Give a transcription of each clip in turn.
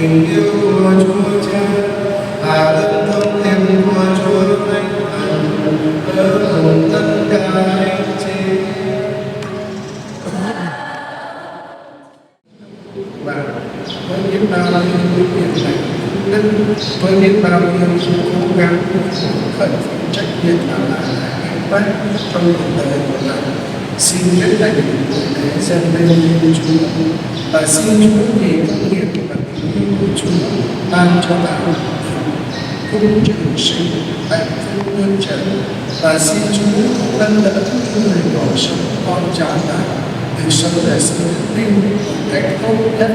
tình yêu của Chúa Cha và ơn thông em của Chúa Thánh Thần ở cùng tất cả anh chị. Và với biết bao nhiêu việc này với biết bao nhiêu sự cố gắng phận trách nhiệm là bác trong cuộc đời của bạn, xin biết lành của thế dân lên Thiên Chúa và xin Chúa vì công nghiệp và tình yêu của Chúa ban cho bạn cung trường sinh hạnh phúc muôn trần, và xin Chúa nâng đỡ những người bỏ sống con cháu bạn được sống đời sống tin một cách tốt nhất,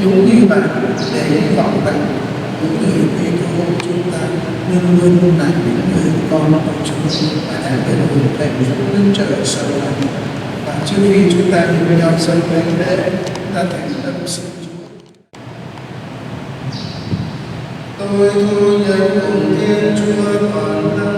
giống như bạn, để hy vọng rằng những người quý cô chúng ta luôn luôn là những người con của Chúa và đang bên hồn thầy Đức Trời sau này. Và trước khi chúng ta đi với nhau dâng lên lễ, ta thành tâm xin Chúa. Tôi thu nhận cùng Thiên Chúa toàn năng.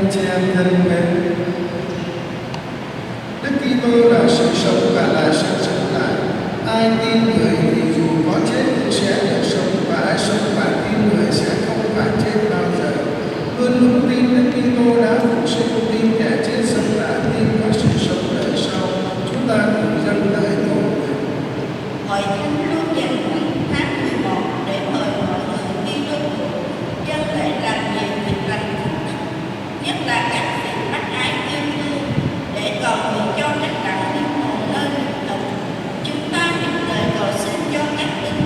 anh chị em thân mến, Đức Kitô là sự sống và là sự sống lại. Ai tin người thì dù có chết cũng sẽ được sống, và ai sống và tin người sẽ không phải chết bao giờ. Luôn luôn tin Đức Kitô đã phục sinh, tin kẻ chết sống lại, tin có sự sống đời sau. Chúng ta cùng dâng lời cầu nguyện. Hội thánh luôn dành tháng 11 để mời mọi người Kitô dâng lễ làm nhiều việc lành, nhất là các việc bác ái yêu thương, để cầu nguyện cho các đặng linh hồn nơi lục tục. Chúng ta nhận lời cầu xin cho các linh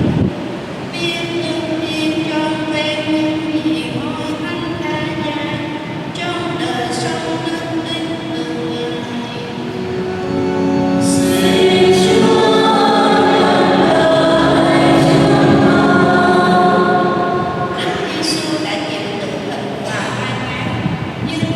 viên nhân viên cho quen những gì hôi thánh đa gia trong đời sống nước linh thường ngày. Giêsu đã chịu tự hình và hai ngàn, nhưng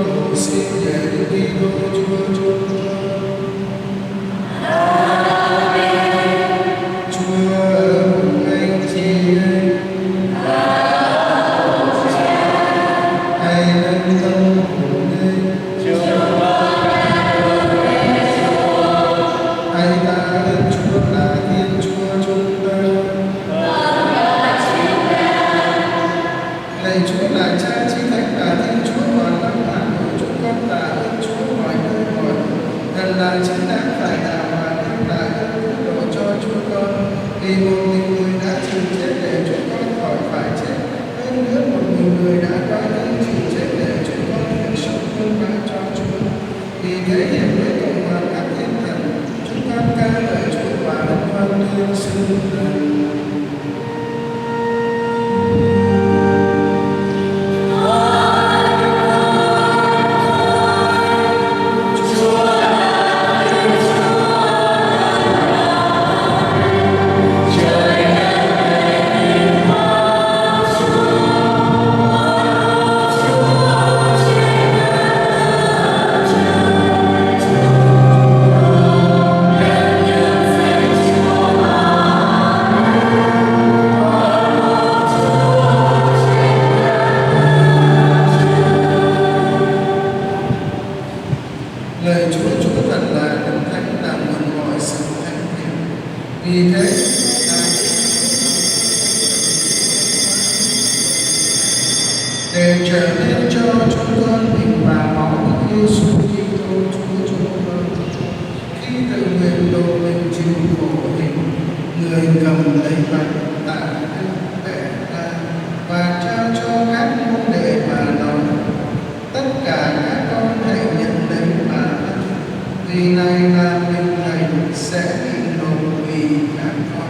cầu xin nhờ Đức Kitô Chúa chúng con. Chúa ở cùng anh chị em. Hãy nâng tâm hồn lên. Hãy tạ ơn Chúa là Thiên Chúa chúng ta. Lạy Chúa là Cha chí thánh và Thiên Chúa toàn năng hàng của chúng con, tạ ơn Chúa mọi nơi mọi lúc. Gần là chính đáng phải đạo và đem lại ơn cứu độ cho chúng con. Vì một mình người đã chịu chết để chúng con khỏi phải chết. Hơn nữa một mình người đã qua thân chịu chết để chúng con được sống tương bá cho Chúa. Vì thế hiện với cộng hòa các thiên thần, chúng con ca ngợi Chúa và ân hoan tuyên xưng rằng lời Chúa thật là đấng thánh là nguồn mọi sự thánh thiện. Vì thế để trở nên cho chúng con mình và máu Đức Giêsu Kitô Chúa chúng con, khi tự nguyện độ mình chịu khổ hình, người cầm lấy bánh tạ ơn bẻ ra và trao cho các môn đệ mà nói: tất cả các con hãy nhận lấy mà ăn, vì này là mình thầy sẽ bị nộp vì các con.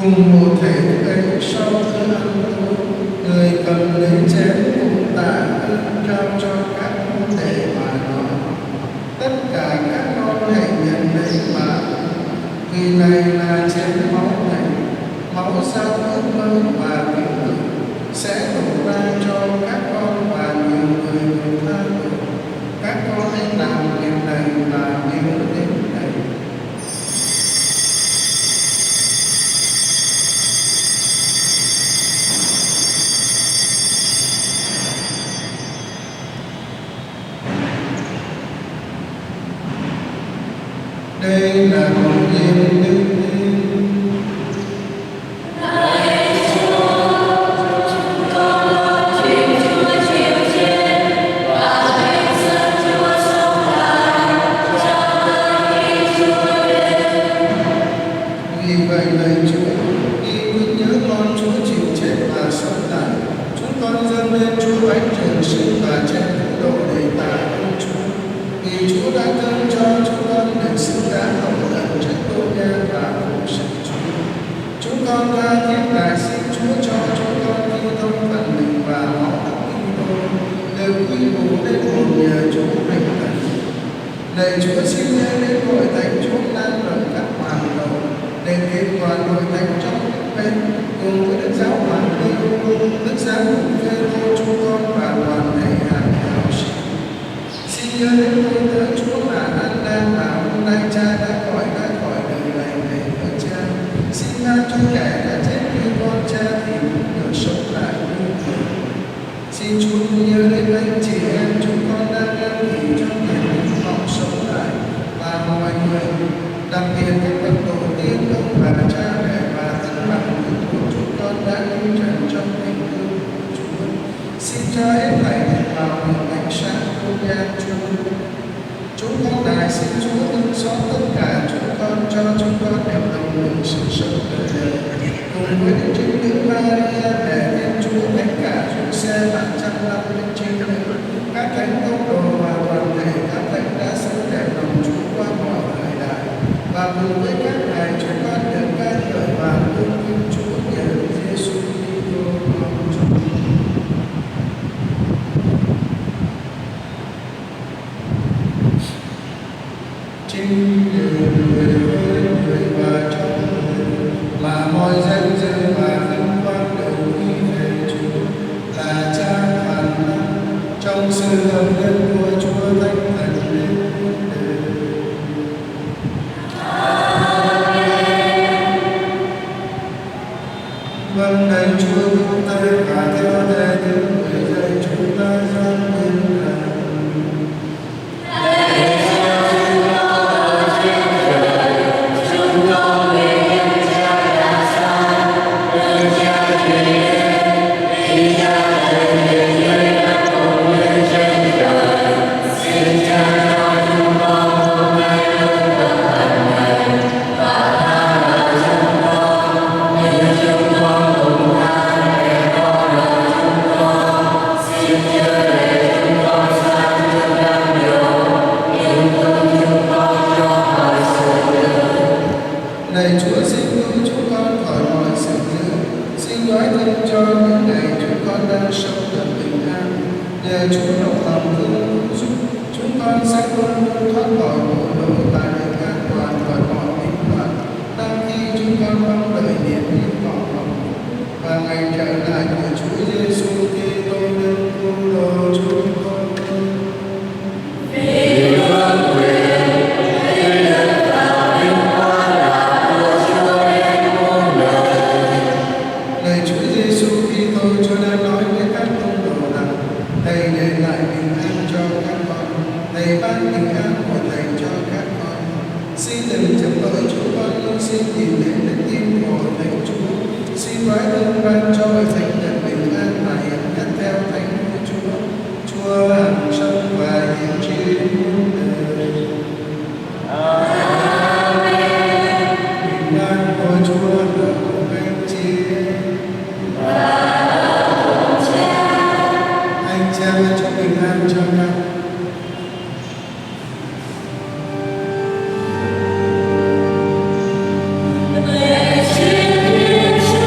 Cùng một thể thức ấy sau bữa ăn tối, người cầm lấy chén cũng tạ ơn trao cho các môn đệ mà nói: tất cả các con hãy nhận lấy mà ăn, vì này là chén máu này, máu giao ước mới và vĩnh cửu sẽ đổ ra cho các con và nhiều người được tha tội. Các con hãy làm việc này và nhớ đến này. Đây là con yên Đức Tin. Vì vậy lạy Chúa, khi vinh nhớ con Chúa chịu chết và sống lại, chúng con dâng lên Chúa bánh trường sinh và chén cứu độ để tạ ơn Chúa. Vì Chúa đã dâng cho chúng con được xứng đáng hồng ân trách tôn nhân và phụ sự Chúa. Chúng con tha thiết lại xin Chúa cho chúng con khi thông phần mình và máu Đức Kitô được quy tụ lên một nhờ Chúa bình thần. Lạy Chúa, xin nhớ đến hội thánh Chúa lan rộng các hoàn cầu, để kiện toàn hội thánh trong đức bên cùng với Đức Giáo Hoàng Leo, Đức Giáo Mục Phêrô chúng con và toàn thể hàng giáo sĩ. Xin nhớ đến tôi tớ Chúa là An mà hôm nay Cha đã gọi ra khỏi đời này về với Cha. Xin tha cho kẻ đã chết như con Cha thì cũng được sống lại như người. Xin Chúa nhớ đến anh chị em chúng con đang đăng ký trong niềm hy vọng sống lại và mọi người, đặc biệt các bậc tổ tiên ông bà cha mẹ và tất cả những của chúng con đã lưu trần trong tình thương của Chúa. Xin cho hết thảy được vào hưởng ánh sáng của nhà Chúa. Chúng con lại xin Chúa thương xót tất cả chúng con, cho chúng con đều đồng hưởng sự sống đời đời. Cùng với Đức Trinh Nữ Maria, mẹ Thiên Chúa, tất cả chúng xe và trăm năm linh trinh nữ, các thánh tông đồ và toàn thể các thánh đã sống đẹp lòng Chúa qua mọi thời đại. Và cùng với các ngài chúng con được ca ngợi và tôn vinh Chúa nhờ Giêsu Kitô con chúng con. Vâng lạy Chúa cứu tất cả theo thế những người dạy chúng ta gian bình an. Lạy Chúa xin cứu chúng con khỏi mọi sự dữ, xin nói thêm cho những ngày chúng con đang sống được bình an. Nhờ Chúa đồng lòng thương giúp chúng con sẽ luôn luôn thoát khỏi mọi lỗi và được an toàn khỏi mọi bệnh hoạn. Đang khi chúng con mong đợi niềm hy vọng hồng và ngày trở lại của Chúa Giêsu Kitô đấng cứu độ chúng con. Lạy Chúa Giêsu Kitô, Chúa đã nói với các tông đồ rằng Thầy để lại bình an cho các con, Thầy ban bình an của Thầy cho các con. Xin đừng chấp tội chúng con, nhưng xin tìm đến đức tin của Thầy Chúa. Xin nói ơn ban cho Thánh nhận bình an mà hiện nhất theo Thánh của Chúa. Chúa hằng sống và hiện trên muôn đời. Bình an của Chúa là cùng anh chị em. Anh chị em chúc bình an cho nhau. Lạy Chúa Giêsu,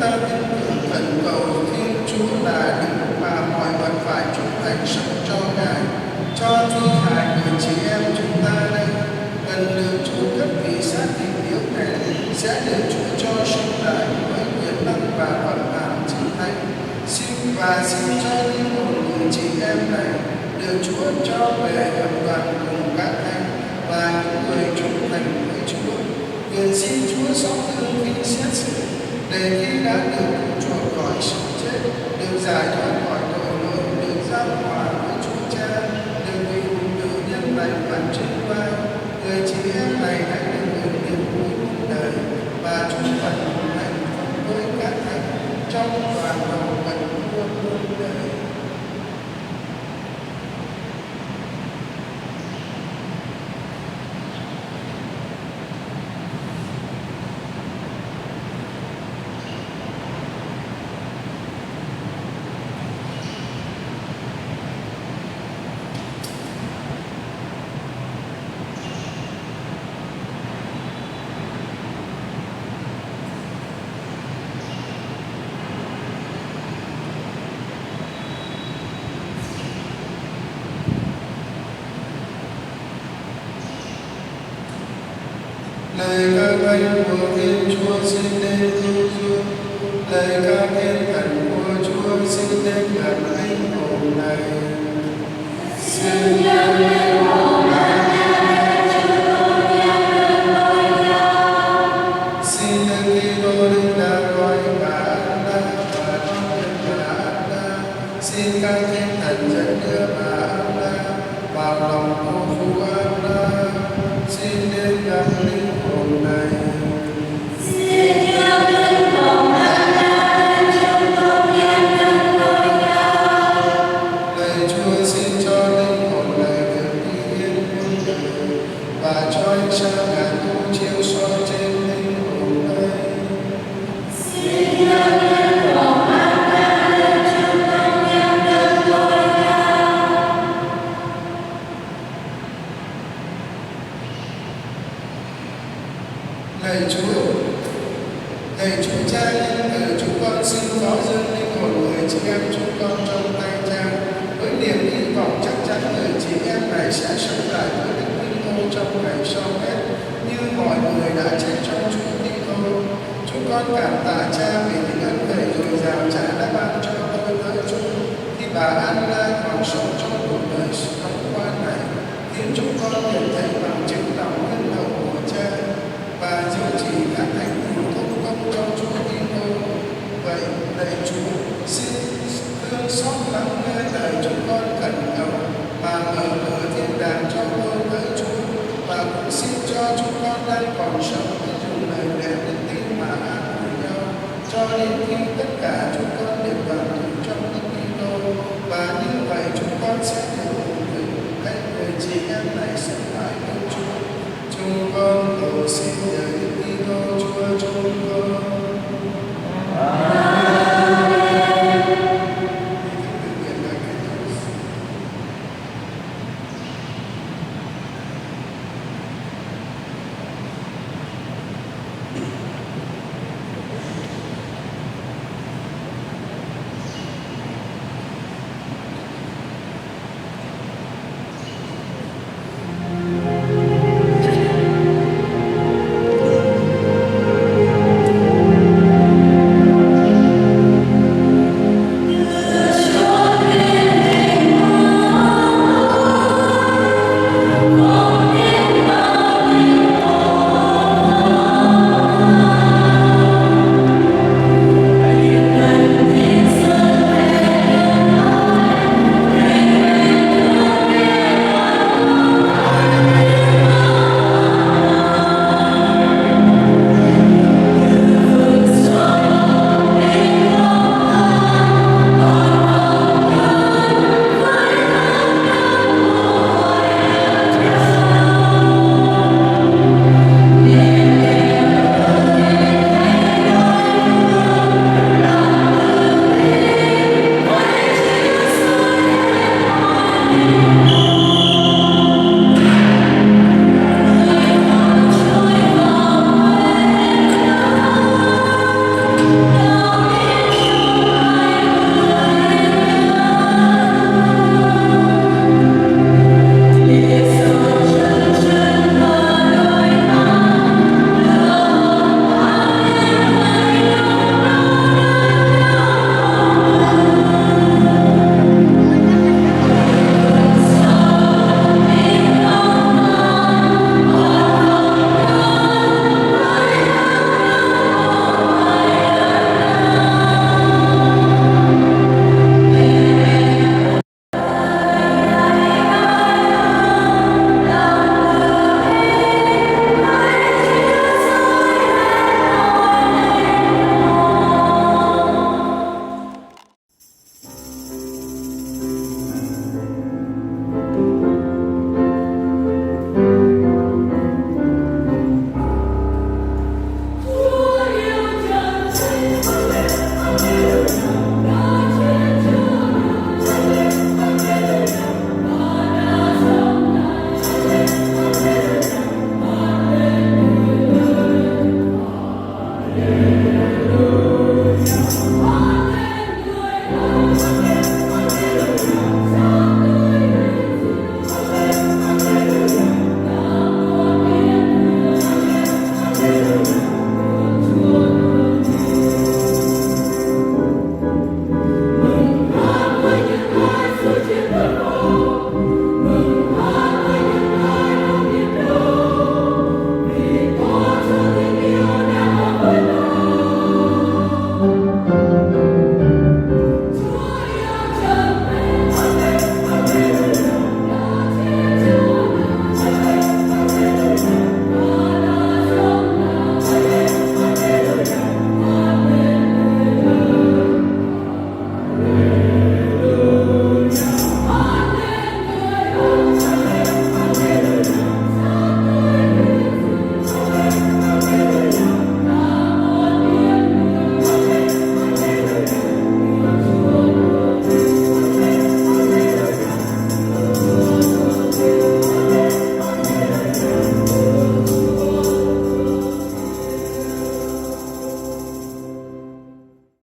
ta tin tưởng khẩn cầu Thiên Chúa là Đức mà mọi vật phải trung thành sống cho Ngài, cho thi hài người chị em chúng ta đây cần được Chúa cất vì xác thịt yếu này sẽ được Chúa cho sống lại với quyền năng và vận hạn chính thánh. Xin cho linh hồn người chị em này được Chúa cho về hợp đoàn cùng các thánh và những người trung thành với Chúa. Nguyện xin Chúa xót thương khi xét xử, để khi đã được cứu chuộc khỏi sự chết, được giải thoát khỏi tội lỗi, được giao hòa với Chúa Cha, được vì tự nhân lành và trinh qua, người chị em này đã được hưởng niềm vui cuộc đời và chung phần hạnh phúc với các thánh trong toàn hầu vận muôn muôn đời. Lời ca thánh của Thiên Chúa xin đến cứu giúp, lời ca thiên thần của Chúa xin đến gặp linh hồn này. Xin nhân linh hồn xin Đức Kitô Linh đã gọi bà Anna và con nhân bà Anna. Xin các thiên thần dẫn đưa bà Anna vào lòng cô phu Anna. Xin đến gặp linh hồn này. Xin cho linh hồn Anna trong công nhân đơn đôi nhau. Lạy Chúa, xin cho linh hồn này được đi yên muôn đời và cho ánh sáng ngàn thu chiếu soi trên linh hồn này. Xin cho linh hồn Anna trong công nhân đơn đôi nhau. Lạy Chúa Cha nhân từ chúng con xin phó dâng linh hồn người chị em chúng con trong tay Cha với niềm hy vọng chắc chắn người chị em này sẽ sống lại với Đức Kitô trong ngày sau hết như mọi người đã chết trong Chúa Kitô. Chúng con cảm tạ Cha vì những ân huệ dồi dào Cha đã ban cho tôi tới chúng khi bà Anna còn sống trong cuộc đời sống qua này, khiến chúng con nhận thấy bằng chứng lòng nhân hậu của Cha và giữ trì các thánh hữu thông công cho Chúa Kitô. Vậy lạy Chúa, xin thương xót lắng nghe lời chúng con khẩn cầu mà mở cửa thiên đàng cho tôi với Chúa, và cũng xin cho chúng con đang còn sống để dùng lời lẽ đức tin mà an ủi nhau cho đến khi tất cả chúng con đều đoàn tụ trong Đức Kitô, và như vậy chúng con sẽ được cùng các người chị em này sống lại với Chúa. Chúng con cầu xin nhờ